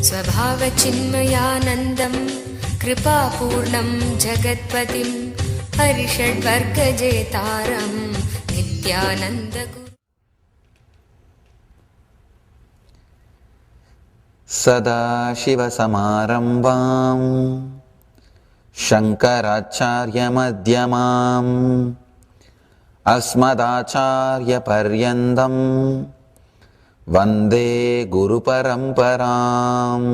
स्वभावचिन्मयानन्दं कृपापूर्णं जगत्पतिं हरिषड्वर्गजेतारं नित्यानन्दगुरुम् सदाशिवसमारम्भां शङ्कराचार्यमध्यमाम् अस्मदाचार्यपर्यन्तं वन्दे गुरुपरम्पराम्.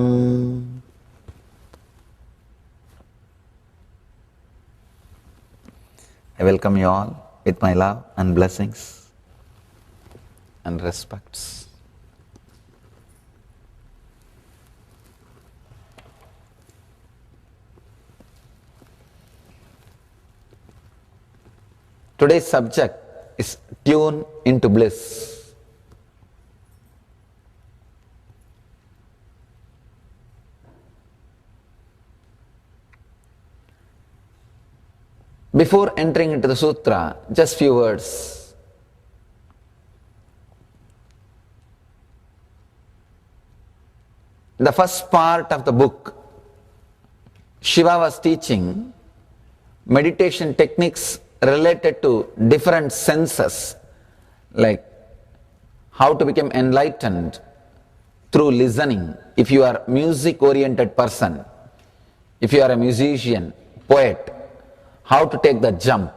I welcome you all with my love and blessings and respects. Today's subject is tune into bliss. Before entering into the sutra, just few words. The first part of the book, Shiva was teaching meditation techniques related to different senses, like how to become enlightened through listening. If you are a music-oriented person, if you are a musician, poet, how to take the jump,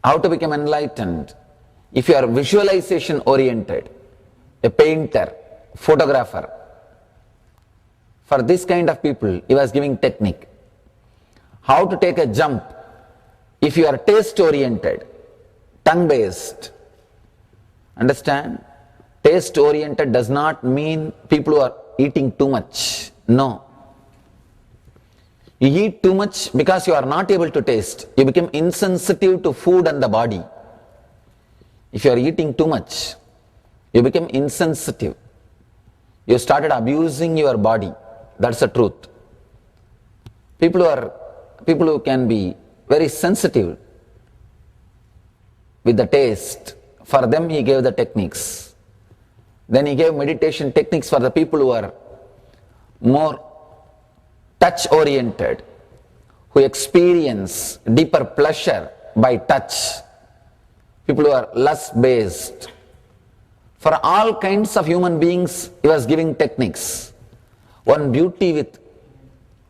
how to become enlightened. If you are visualization-oriented, a painter, photographer, for this kind of people, he was giving technique. How to take a jump. If you are taste-oriented, tongue-based, understand? Taste-oriented does not mean people who are eating too much. No. You eat too much because you are not able to taste. You become insensitive to food and the body. If you are eating too much, you become insensitive. You started abusing your body. That's the truth. People who can be very sensitive with the taste, for them he gave the techniques. Then he gave meditation techniques for the people who are more touch-oriented, who experience deeper pleasure by touch, people who are lust-based. For all kinds of human beings, he was giving techniques. One beauty with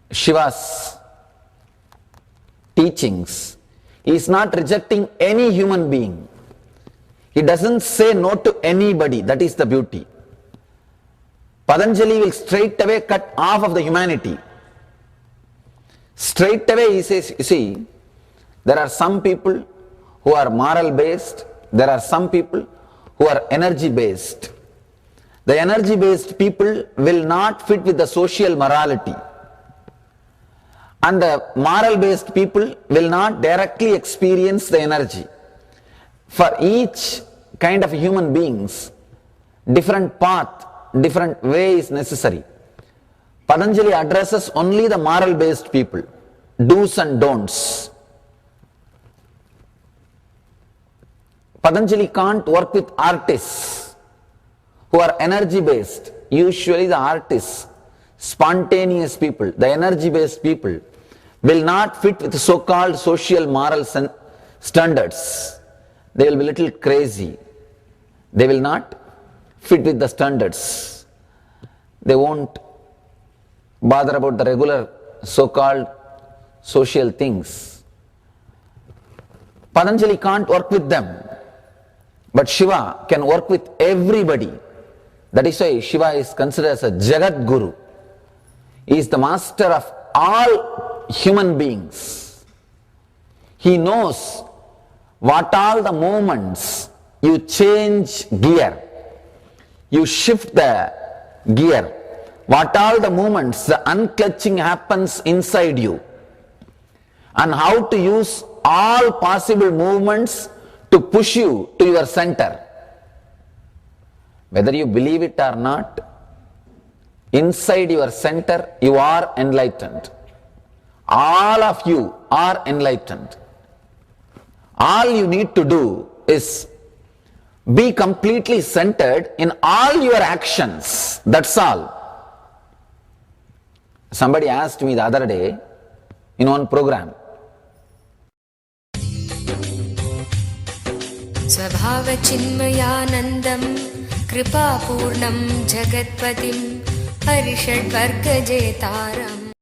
Shiva's teachings, he is not rejecting any human being. He doesn't say no to anybody. That is the beauty. Patanjali will straight away cut off of the humanity. Straight away he says, you see, there are some people who are moral based, there are some people who are energy based. The energy based people will not fit with the social morality. And the moral based people will not directly experience the energy. For each kind of human beings, different path, different way is necessary. Patanjali addresses only the moral based people, do's and don'ts. Patanjali can't work with artists who are energy based. Usually the artists, spontaneous people, the energy based people will not fit with so-called social moral standards. They will be little crazy. They will not fit with the standards. They won't bother about the regular so-called social things. Patanjali can't work with them. But Shiva can work with everybody. That is why Shiva is considered as a Jagat Guru. He is the master of all human beings. He knows what all the moments you change gear, you shift the gear, what all the moments the unclutching happens inside you, and how to use all possible movements to push you to your center. Whether you believe it or not, inside your center you are enlightened. All of you are enlightened. All you need to do is be completely centered in all your actions. That's all. Somebody asked me the other day in one program, स्वभावचिन्मयानन्दं कृपापूर्णं जगत्पतिं हरिषड्वर्गजेतारम्